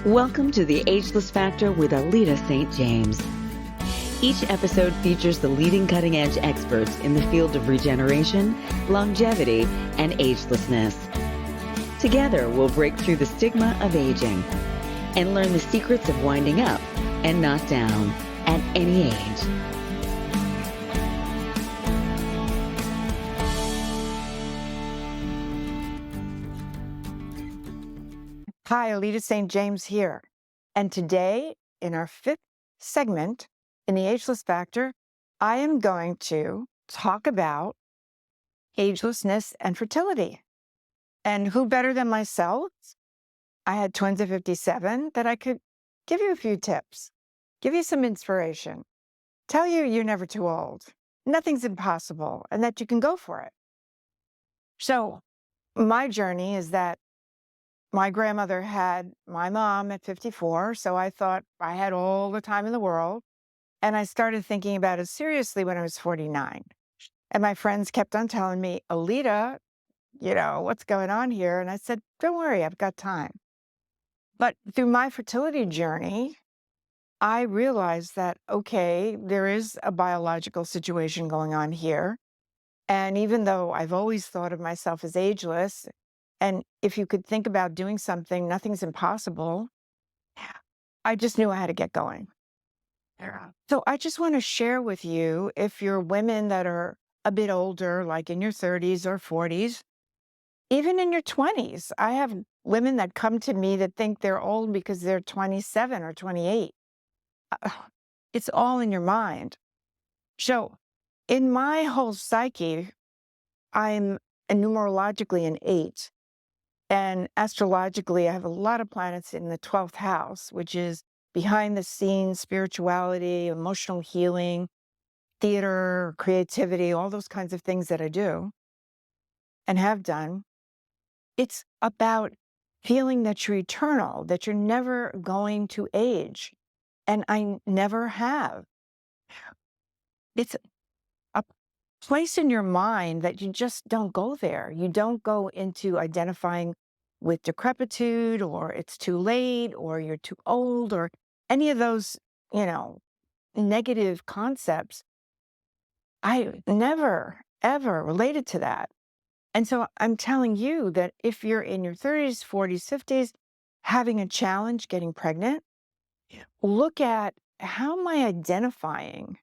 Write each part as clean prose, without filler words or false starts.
Welcome to the Ageless Factor with Alita St. James. Each episode features the leading cutting-edge experts in the field of regeneration, longevity, and agelessness. Together, we'll break through the stigma of aging and learn the secrets of winding up and not down at any age. Hi, Alita St. James here. And today, in our fifth segment in the Ageless Factor, I am going to talk about agelessness and fertility. And who better than myself? I had twins at 57 that I could give you a few tips, give you some inspiration, tell you you're never too old, nothing's impossible, and that you can go for it. So my journey is that my grandmother had my mom at 54, so I thought I had all the time in the world. And I started thinking about it seriously when I was 49. And my friends kept on telling me, Alita, what's going on here? And I said, don't worry, I've got time. But through my fertility journey, I realized that, okay, there is a biological situation going on here. And even though I've always thought of myself as ageless, and if you could think about doing something, nothing's impossible, I just knew I had to get going. So I just want to share with you, if you're women that are a bit older, like in your 30s or 40s, even in your 20s, I have women that come to me that think they're old because they're 27 or 28. It's all in your mind. So in my whole psyche, I'm numerologically an 8. And astrologically, I have a lot of planets in the 12th house, which is behind the scenes, spirituality, emotional healing, theater, creativity, all those kinds of things that I do and have done. It's about feeling that you're eternal, that you're never going to age. And I never have. It's a place in your mind that you just don't go there. You don't go into identifying with decrepitude, or it's too late, or you're too old, or any of those, negative concepts. I never, ever related to that. And so I'm telling you that if you're in your 30s, 40s, 50s, having a challenge getting pregnant, look at how am I identifying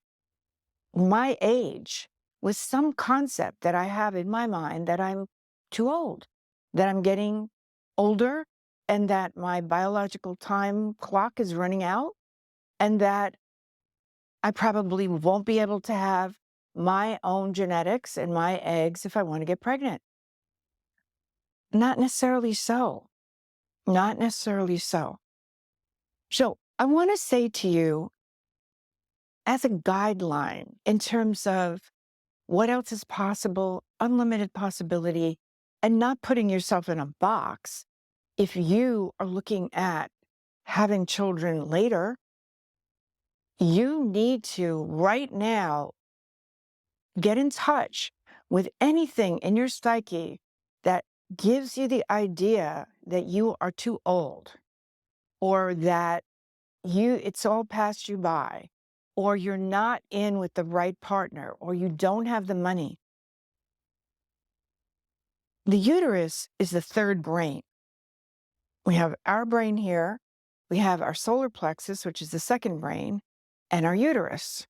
my age with some concept that I have in my mind that I'm too old, that I'm getting older, and that my biological time clock is running out, and that I probably won't be able to have my own genetics and my eggs if I want to get pregnant. Not necessarily so. Not necessarily so. So I want to say to you, as a guideline in terms of what else is possible, unlimited possibility, and not putting yourself in a box. If you are looking at having children later, you need to right now get in touch with anything in your psyche that gives you the idea that you are too old, or that it's all passed you by, or you're not in with the right partner, or you don't have the money. The uterus is the third brain. We have our brain here, we have our solar plexus, which is the second brain, and our uterus.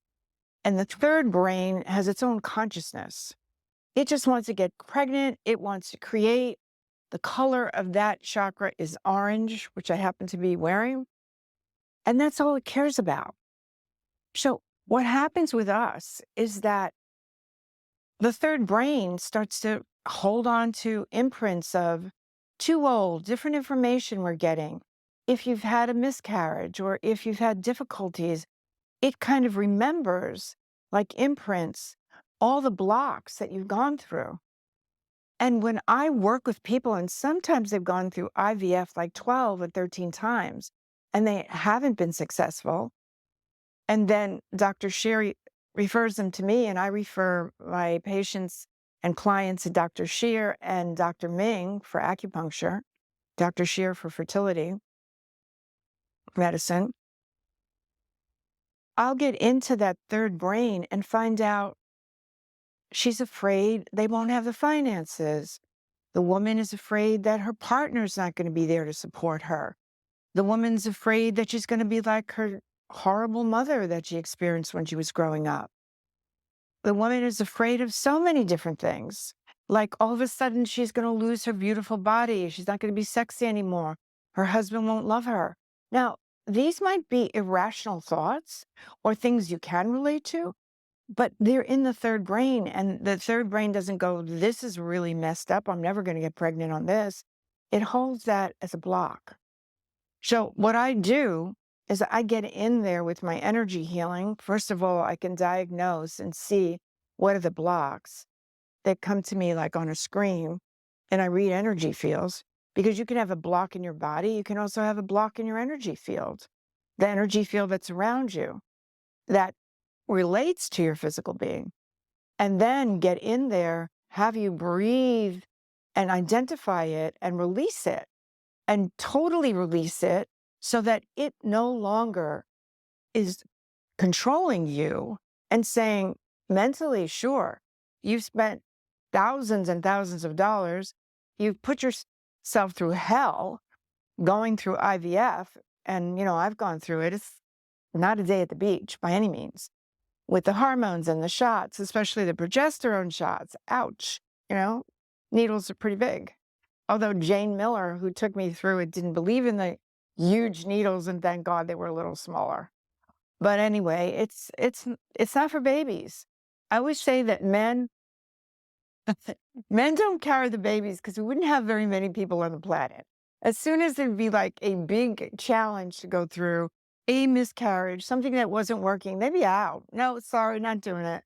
And the third brain has its own consciousness. It just wants to get pregnant. It wants to create. The color of that chakra is orange, which I happen to be wearing. And that's all it cares about. So what happens with us is that the third brain starts to hold on to imprints of too old, different information we're getting. If you've had a miscarriage or if you've had difficulties, it kind of remembers, like imprints, all the blocks that you've gone through. And when I work with people, and sometimes they've gone through IVF like 12 or 13 times, and they haven't been successful, and then Dr. Sherry refers them to me, and I refer my patients and clients to Dr. Shear and Dr. Ming for acupuncture, Dr. Shear for fertility. medicine, I'll get into that third brain and find out she's afraid they won't have the finances. The woman is afraid that her partner's not going to be there to support her. The woman's afraid that she's going to be like her horrible mother that she experienced when she was growing up. The woman is afraid of so many different things. Like all of a sudden, she's going to lose her beautiful body. She's not going to be sexy anymore. Her husband won't love her. Now, these might be irrational thoughts or things you can relate to, but they're in the third brain. And the third brain doesn't go, this is really messed up. I'm never going to get pregnant on this. It holds that as a block. So what I do is I get in there with my energy healing. First of all, I can diagnose and see what are the blocks that come to me like on a screen, and I read energy fields, because you can have a block in your body. You can also have a block in your energy field, the energy field that's around you that relates to your physical being. And then get in there, have you breathe and identify it and release it, and totally release it so that it no longer is controlling you and saying mentally, sure, you've spent thousands and thousands of dollars. You've put yourself through hell going through IVF. And, I've gone through it. It's not a day at the beach by any means, with the hormones and the shots, especially the progesterone shots. Ouch. Needles are pretty big. Although Jane Miller, who took me through it, didn't believe in the huge needles, and thank God they were a little smaller. But anyway, it's not for babies. I always say that men don't carry the babies because we wouldn't have very many people on the planet. As soon as there'd be like a big challenge to go through, a miscarriage, something that wasn't working, they'd be out. No, sorry, not doing it.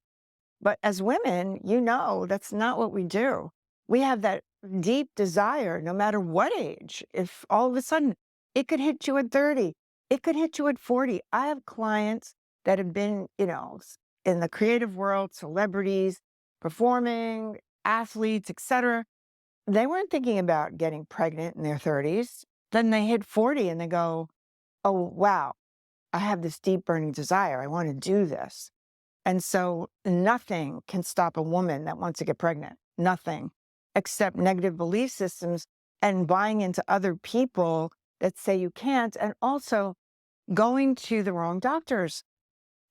But as women, that's not what we do. We have that deep desire, no matter what age. If all of a sudden it could hit you at 30, it could hit you at 40. I have clients that have been, in the creative world, celebrities, performing, athletes, etc. They weren't thinking about getting pregnant in their 30s. Then they hit 40 and they go, oh, wow, I have this deep burning desire. I want to do this. And so nothing can stop a woman that wants to get pregnant. Nothing, except negative belief systems and buying into other people that say you can't, and also going to the wrong doctors.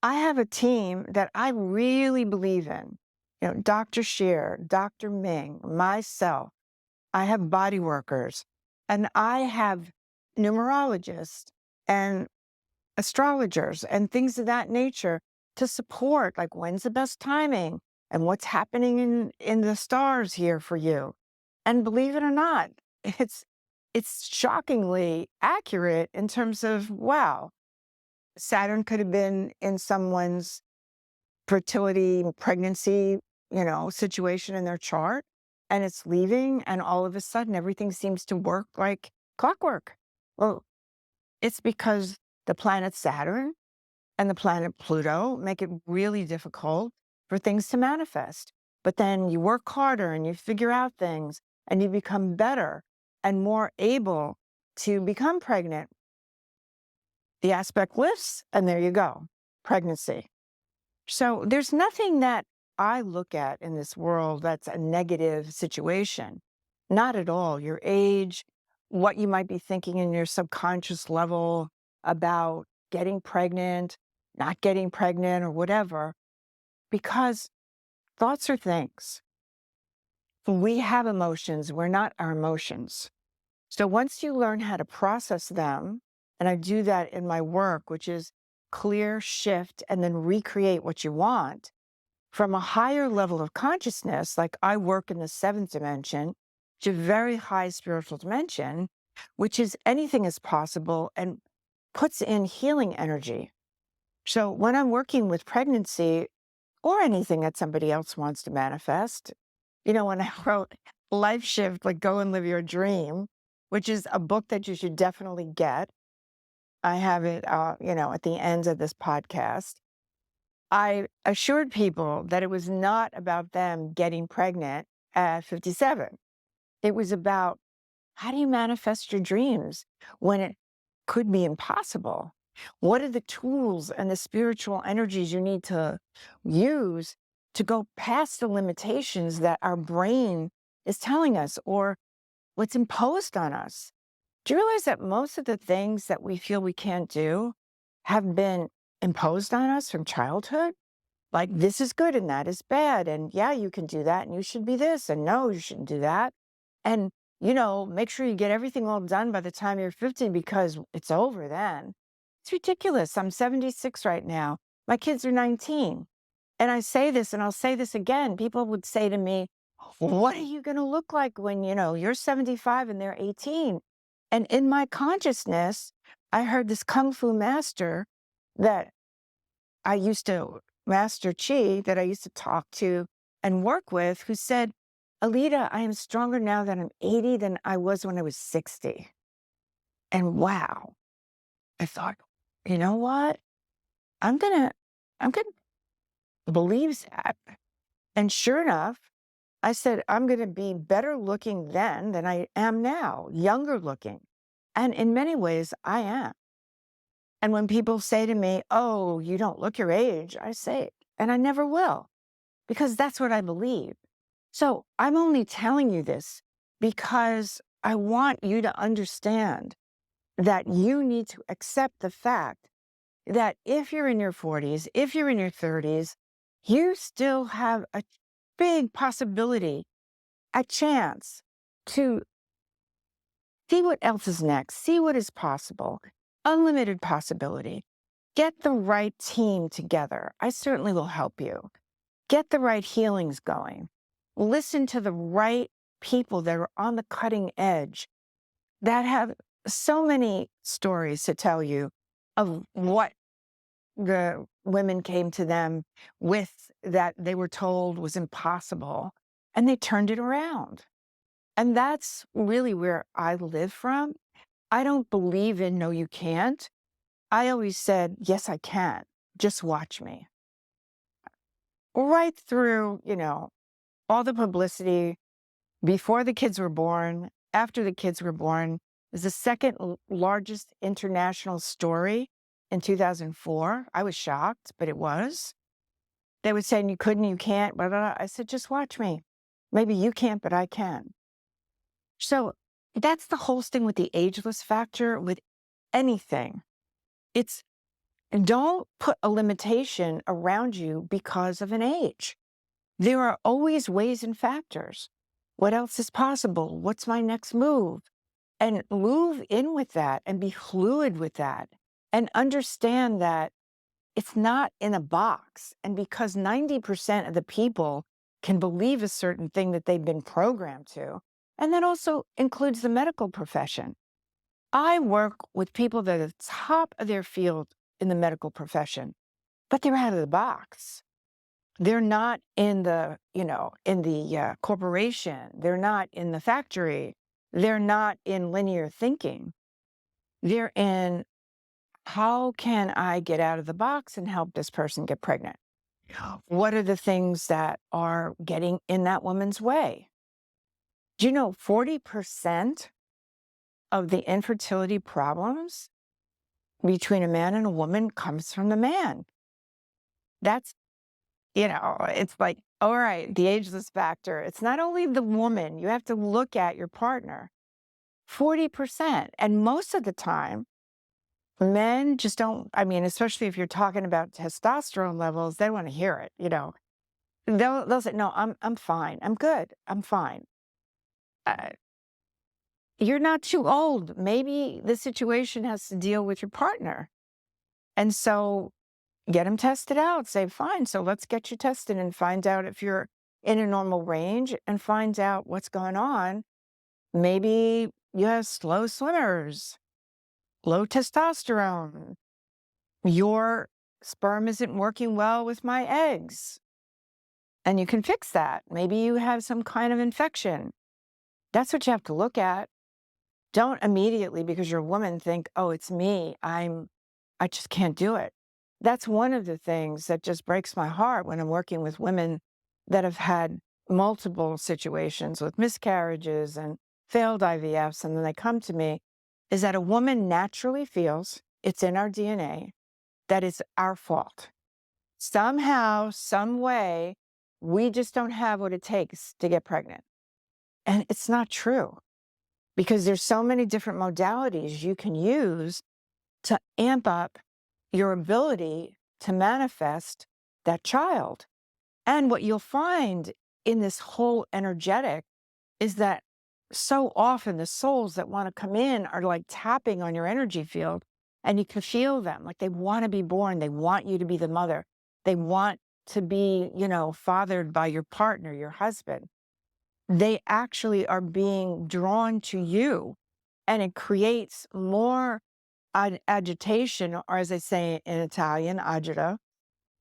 I have a team that I really believe in. Dr. Shear, Dr. Ming, myself. I have body workers, and I have numerologists and astrologers and things of that nature to support, like when's the best timing and what's happening in the stars here for you. And believe it or not, it's shockingly accurate in terms of, wow, Saturn could have been in someone's fertility, pregnancy, situation in their chart, and it's leaving, and all of a sudden everything seems to work like clockwork. Well, it's because the planet Saturn and the planet Pluto make it really difficult for things to manifest. But then you work harder and you figure out things and you become better and more able to become pregnant. The aspect lifts, and there you go, pregnancy. So there's nothing that I look at in this world that's a negative situation. Not at all. Your age, what you might be thinking in your subconscious level about getting pregnant, not getting pregnant, or whatever, because thoughts are things. We have emotions. We're not our emotions. So once you learn how to process them, and I do that in my work, which is clear, shift, and then recreate what you want from a higher level of consciousness, like I work in the seventh dimension, which is a very high spiritual dimension, which is anything is possible and puts in healing energy. So when I'm working with pregnancy or anything that somebody else wants to manifest, when I wrote Life Shift, like Go and Live Your Dream, which is a book that you should definitely get. I have it, at the end of this podcast. I assured people that it was not about them getting pregnant at 57. It was about, how do you manifest your dreams when it could be impossible? What are the tools and the spiritual energies you need to use to go past the limitations that our brain is telling us or what's imposed on us? Do you realize that most of the things that we feel we can't do have been imposed on us from childhood? Like, this is good and that is bad. And yeah, you can do that and you should be this. And no, you shouldn't do that. And, make sure you get everything all done by the time you're 50 because it's over then. It's ridiculous. I'm 76 right now. My kids are 19. And I say this and I'll say this again. People would say to me, what are you going to look like when, you're 75 and they're 18? And in my consciousness, I heard this Kung Fu master that I used to, Master Chi, that I used to talk to and work with, who said, Alita, I am stronger now that I'm 80 than I was when I was 60. And wow, I thought, you know what? I'm gonna believe that. And sure enough, I said, I'm gonna be better looking then than I am now, younger looking. And in many ways, I am. And when people say to me, oh, you don't look your age, I say it, and I never will, because that's what I believe. So I'm only telling you this because I want you to understand that you need to accept the fact that if you're in your 40s, if you're in your 30s, you still have a big possibility, a chance to see what else is next, see what is possible, unlimited possibility. Get the right team together. I certainly will help you. Get the right healings going. Listen to the right people that are on the cutting edge that have so many stories to tell you of what the women came to them with that they were told was impossible, and they turned it around. And that's really where I live from. I don't believe in no, you can't. I always said, yes, I can. Just watch me. Right through, all the publicity before the kids were born, after the kids were born, is the second largest international story in 2004. I was shocked, but it was. They were saying you couldn't, you can't, blah, blah, blah. I said, just watch me. Maybe you can't, but I can. So that's the whole thing with the ageless factor, with anything. It's don't put a limitation around you because of an age. There are always ways and factors. What else is possible? What's my next move? And move in with that and be fluid with that and understand that it's not in a box. And because 90% of the people can believe a certain thing that they've been programmed to, and that also includes the medical profession. I work with people that are at the top of their field in the medical profession, but they're out of the box. They're not in the, corporation. They're not in the factory. They're not in linear thinking. They're in, how can I get out of the box and help this person get pregnant? What are the things that are getting in that woman's way? Do you know 40% of the infertility problems between a man and a woman comes from the man? That's, it's like, all right, the ageless factor. It's not only the woman, you have to look at your partner. 40%. And most of the time, men just don't, especially if you're talking about testosterone levels, they want to hear it, They'll say, no, I'm fine. I'm good. I'm fine. You're not too old. Maybe the situation has to deal with your partner. And so get them tested out. Say, fine, so let's get you tested and find out if you're in a normal range and find out what's going on. Maybe you have slow swimmers, low testosterone. Your sperm isn't working well with my eggs. And you can fix that. Maybe you have some kind of infection. That's what you have to look at. Don't immediately, because you're a woman, think, oh, it's me. I just can't do it. That's one of the things that just breaks my heart when I'm working with women that have had multiple situations with miscarriages and failed IVFs, and then they come to me is that a woman naturally feels, it's in our DNA, that it's our fault. Somehow, some way, we just don't have what it takes to get pregnant. And it's not true, because there's so many different modalities you can use to amp up your ability to manifest that child. And what you'll find in this whole energetic is that so often the souls that want to come in are like tapping on your energy field, and you can feel them like they want to be born. They want you to be the mother. They want to be, fathered by your partner, your husband. They actually are being drawn to you, and it creates more agitation, or as they say in Italian, agita,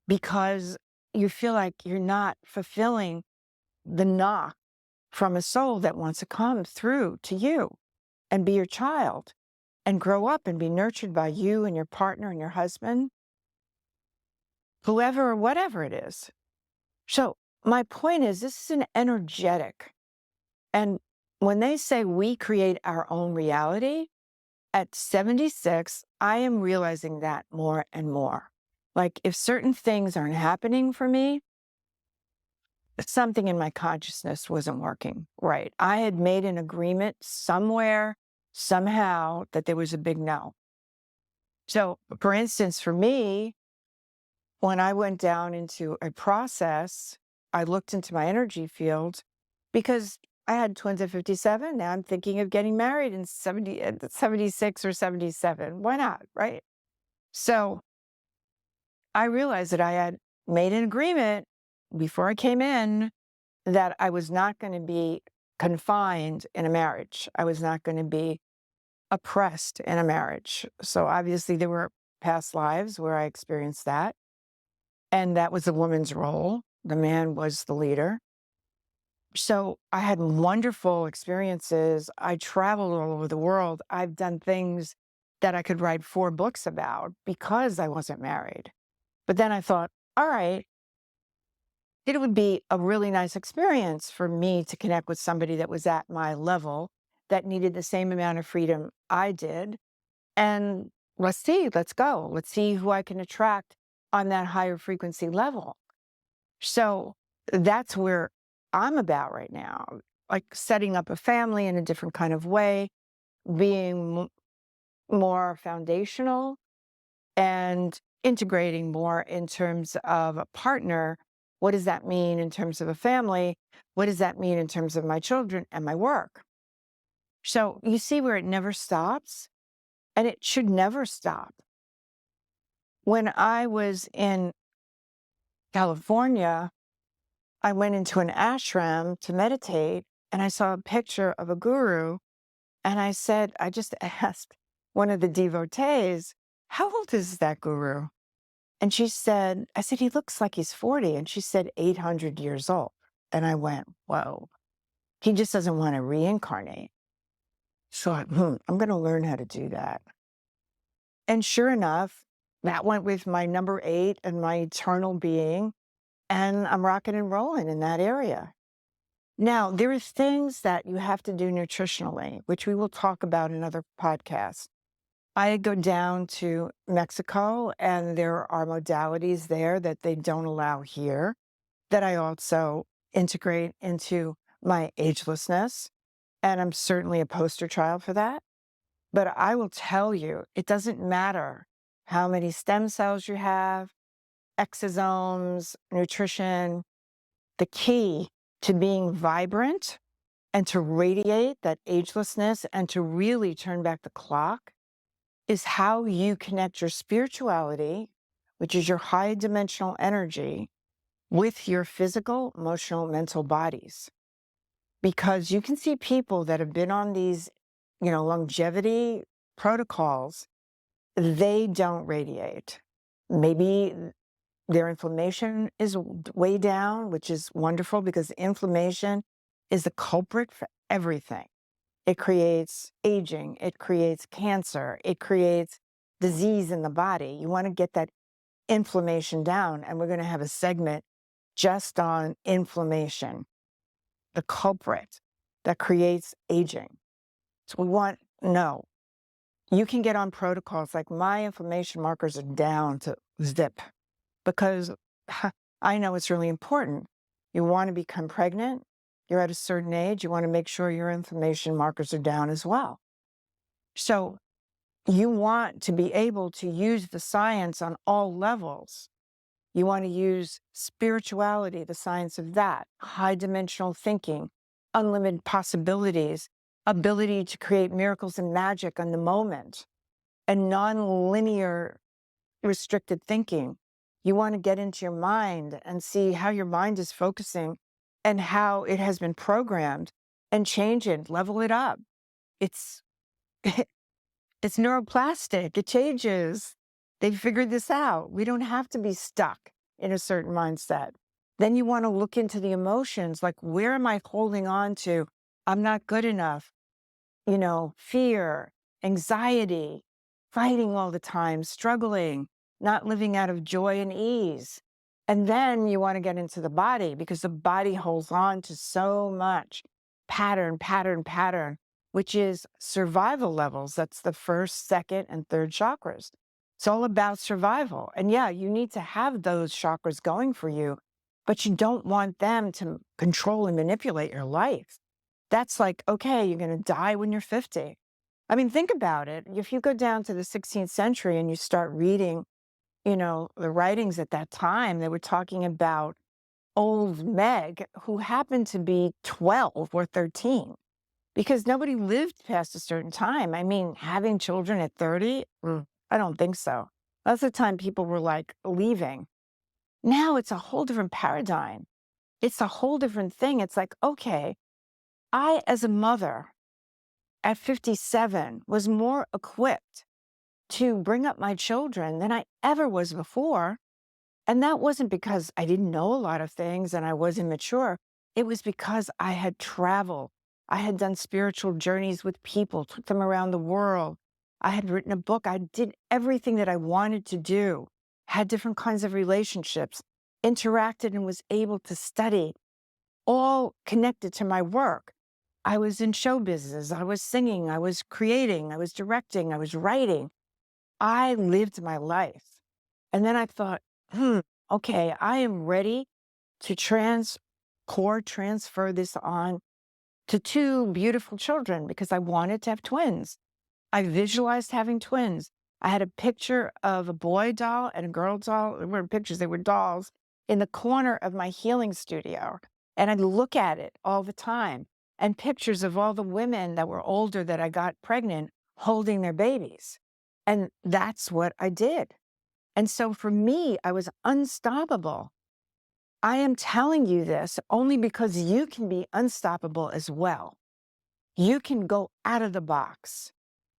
because you feel like you're not fulfilling the knock from a soul that wants to come through to you and be your child and grow up and be nurtured by you and your partner and your husband, whoever or whatever it is. So my point is, this is an energetic. And when they say we create our own reality, at 76, I am realizing that more and more. Like if certain things aren't happening for me, something in my consciousness wasn't working right. I had made an agreement somewhere, somehow, that there was a big no. So, for instance, for me, when I went down into a process, I looked into my energy field because I had twins at 57. Now I'm thinking of getting married in 76 or 77. Why not? Right. So I realized that I had made an agreement before I came in that I was not going to be confined in a marriage. I was not going to be oppressed in a marriage. So obviously there were past lives where I experienced that. And that was the woman's role. The man was the leader. So I had wonderful experiences. I traveled all over the world. I've done things that I could write 4 books about because I wasn't married. But then I thought, all right, it would be a really nice experience for me to connect with somebody that was at my level, that needed the same amount of freedom I did. And let's go. Let's see who I can attract on that higher frequency level. So that's where I'm about right now, like setting up a family in a different kind of way, being more foundational and integrating more in terms of a partner. What does that mean in terms of a family? What does that mean in terms of my children and my work? So you see where it never stops, and it should never stop. When I was in California, I went into an ashram to meditate, and I saw a picture of a guru. And I just asked one of the devotees, how old is that guru? And I said, he looks like he's 40. And she said, 800 years old. And I went, whoa, he just doesn't want to reincarnate. So I'm going to learn how to do that. And sure enough, that went with my number 8 and my eternal being. And I'm rocking and rolling in that area. Now, there are things that you have to do nutritionally, which we will talk about in other podcasts. I go down to Mexico, and there are modalities there that they don't allow here that I also integrate into my agelessness. And I'm certainly a poster child for that. But I will tell you, it doesn't matter how many stem cells you have, exosomes, nutrition. The key to being vibrant and to radiate that agelessness and to really turn back the clock is how you connect your spirituality, which is your high dimensional energy, with your physical, emotional, mental bodies. Because you can see people that have been on these, longevity protocols, they don't radiate. Maybe their inflammation is way down, which is wonderful because inflammation is the culprit for everything. It creates aging, it creates cancer, it creates disease in the body. You want to get that inflammation down, and we're going to have a segment just on inflammation, the culprit that creates aging. So we want to know You can get on protocols like my inflammation markers are down to zip because I know it's really important. You want to become pregnant, you're at a certain age, you want to make sure your inflammation markers are down as well. So you want to be able to use the science on all levels. You want to use spirituality, the science of that, high dimensional thinking, unlimited possibilities, ability to create miracles and magic on the moment, and non-linear restricted thinking. You want to get into your mind and see how your mind is focusing and how it has been programmed and change it, level it up. It's it's neuroplastic. It changes. They figured this out. We don't have to be stuck in a certain mindset. Then you want to look into the emotions, like where am I holding on to? I'm not good enough. Fear, anxiety, fighting all the time, struggling, not living out of joy and ease. And then you want to get into the body because the body holds on to so much pattern, pattern, pattern, which is survival levels. That's the first, second, and third chakras. It's all about survival. And yeah, you need to have those chakras going for you, but you don't want them to control and manipulate your life. That's like, okay, you're going to die when you're 50. I mean, think about it. If you go down to the 16th century and you start reading, the writings at that time, they were talking about old Meg who happened to be 12 or 13 because nobody lived past a certain time. I mean, having children at 30, I don't think so. That's the time people were like leaving. Now it's a whole different paradigm. It's a whole different thing. It's like, okay, I, as a mother at 57, was more equipped to bring up my children than I ever was before. And that wasn't because I didn't know a lot of things and I was immature. It was because I had traveled. I had done spiritual journeys with people, took them around the world. I had written a book. I did everything that I wanted to do, had different kinds of relationships, interacted and was able to study, all connected to my work. I was in show business. I was singing. I was creating. I was directing. I was writing. I lived my life. And then I thought, okay, I am ready to transfer this on to two beautiful children because I wanted to have twins. I visualized having twins. I had a picture of a boy doll and a girl doll. They weren't pictures, they were dolls in the corner of my healing studio. And I'd look at it all the time and pictures of all the women that were older that I got pregnant holding their babies. And that's what I did. And so for me, I was unstoppable. I am telling you this only because you can be unstoppable as well. You can go out of the box.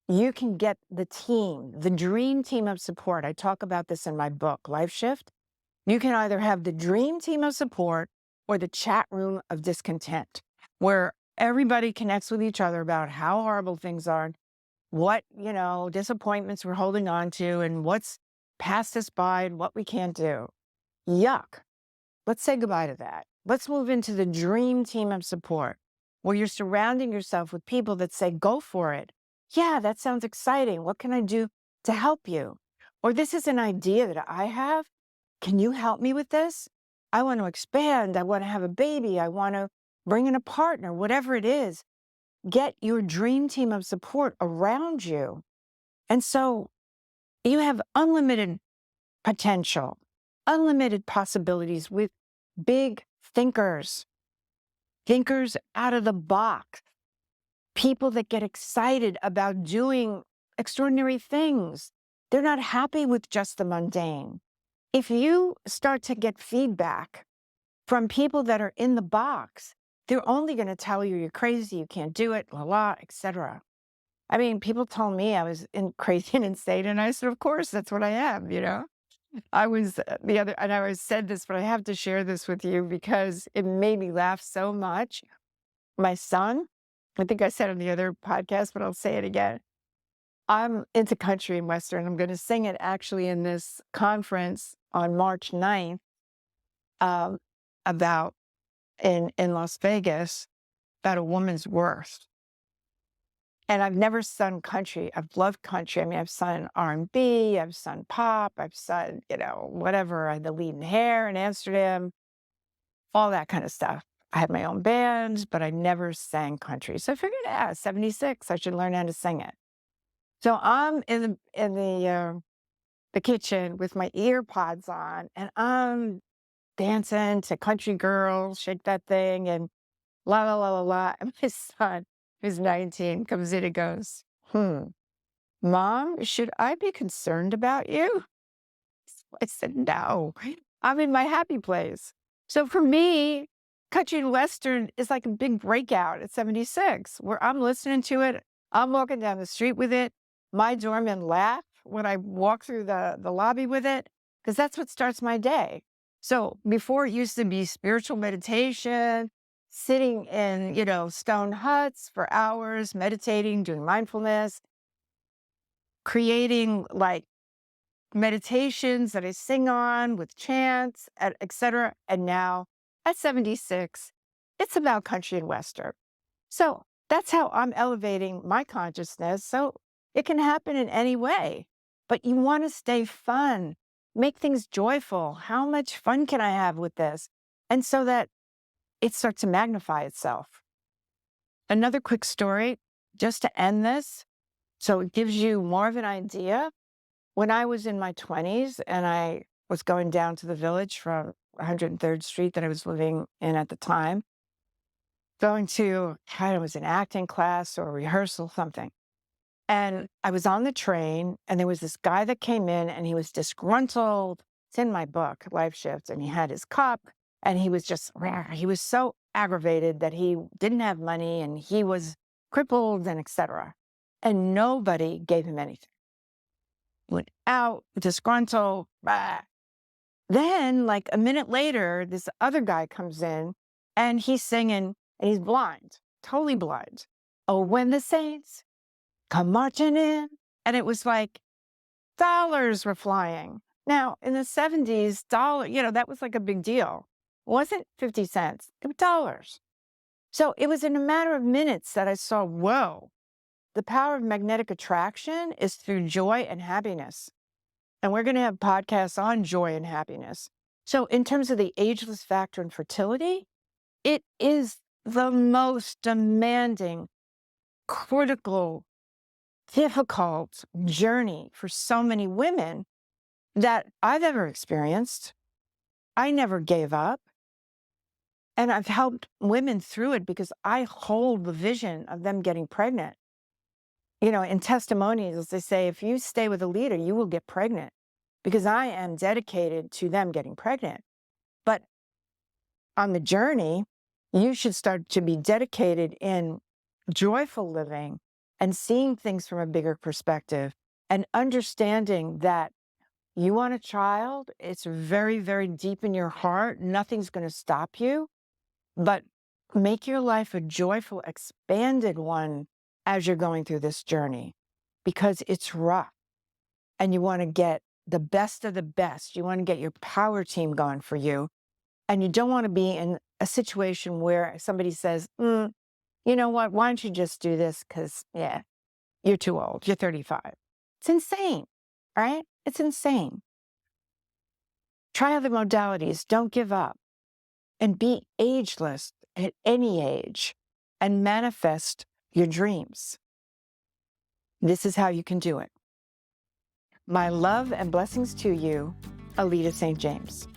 You can get the team, the dream team of support. I talk about this in my book, Life Shift. You can either have the dream team of support or the chat room of discontent, where everybody connects with each other about how horrible things are, what, disappointments we're holding on to, and what's passed us by and what we can't do. Yuck. Let's say goodbye to that. Let's move into the dream team of support, where you're surrounding yourself with people that say, go for it. Yeah, that sounds exciting. What can I do to help you? Or this is an idea that I have. Can you help me with this? I want to expand. I want to have a baby. I want to bring in a partner, whatever it is. Get your dream team of support around you. And so you have unlimited potential, unlimited possibilities with big thinkers out of the box, people that get excited about doing extraordinary things. They're not happy with just the mundane. If you start to get feedback from people that are in the box, they're only going to tell you you're crazy, you can't do it, etc. I mean, people told me I was crazy and insane, and I said, of course, that's what I am, I was and I always said this, but I have to share this with you because it made me laugh so much. My son, I think I said on the other podcast, but I'll say it again. I'm into country and Western. I'm going to sing it actually in this conference on March 9th about in Las Vegas about a woman's worth. And I've never sung country. I've loved country. I mean, I've sung R&B, I've sung pop, I've sung, whatever. I had the lead in Hair in Amsterdam, all that kind of stuff. I had my own bands, but I never sang country. So I figured, 76, I should learn how to sing it. So I'm in the kitchen with my ear pods on, and I'm dancing to Country Girl, Shake That Thing, and la la la la la. And my son, who's 19, comes in and goes, Mom, should I be concerned about you? I said, no, I'm in my happy place. So for me, country and Western is like a big breakout at 76, where I'm listening to it. I'm walking down the street with it. My doormen laugh when I walk through the lobby with it, because that's what starts my day. So before it used to be spiritual meditation, sitting in, stone huts for hours, meditating, doing mindfulness, creating like meditations that I sing on with chants, etc. And now at 76, it's about country and Western. So that's how I'm elevating my consciousness. So it can happen in any way, but you want to stay fun, make things joyful. How much fun can I have with this? And so that it starts to magnify itself. Another quick story, just to end this, so it gives you more of an idea. When I was in my 20s and I was going down to the Village from 103rd Street that I was living in at the time, going to, it was an acting class or a rehearsal, something. And I was on the train, and there was this guy that came in, and he was disgruntled. It's in my book, Life Shift, and he had his cup, and he was so aggravated that he didn't have money, and he was crippled, and etc. And nobody gave him anything. Went out, disgruntled. Then, like a minute later, this other guy comes in, and he's singing, and he's blind, totally blind. Oh, when the saints come marching in. And it was like dollars were flying. Now, in the 70s, that was like a big deal. It wasn't 50 cents, it was dollars. So it was in a matter of minutes that I saw, whoa, the power of magnetic attraction is through joy and happiness. And we're going to have podcasts on joy and happiness. So in terms of the ageless factor in fertility, it is the most demanding, critical, difficult journey for so many women that I've ever experienced. I never gave up. And I've helped women through it because I hold the vision of them getting pregnant. In testimonials, they say, if you stay with a leader, you will get pregnant, because I am dedicated to them getting pregnant. But on the journey, you should start to be dedicated in joyful living and seeing things from a bigger perspective and understanding that you want a child. It's very, very deep in your heart. Nothing's going to stop you, but make your life a joyful, expanded one as you're going through this journey, because it's rough and you want to get the best of the best. You want to get your power team going for you. And you don't want to be in a situation where somebody says, you know what, why don't you just do this? Because, you're too old. You're 35. It's insane, right? It's insane. Try other modalities. Don't give up. And be ageless at any age and manifest your dreams. This is how you can do it. My love and blessings to you, Alita St. James.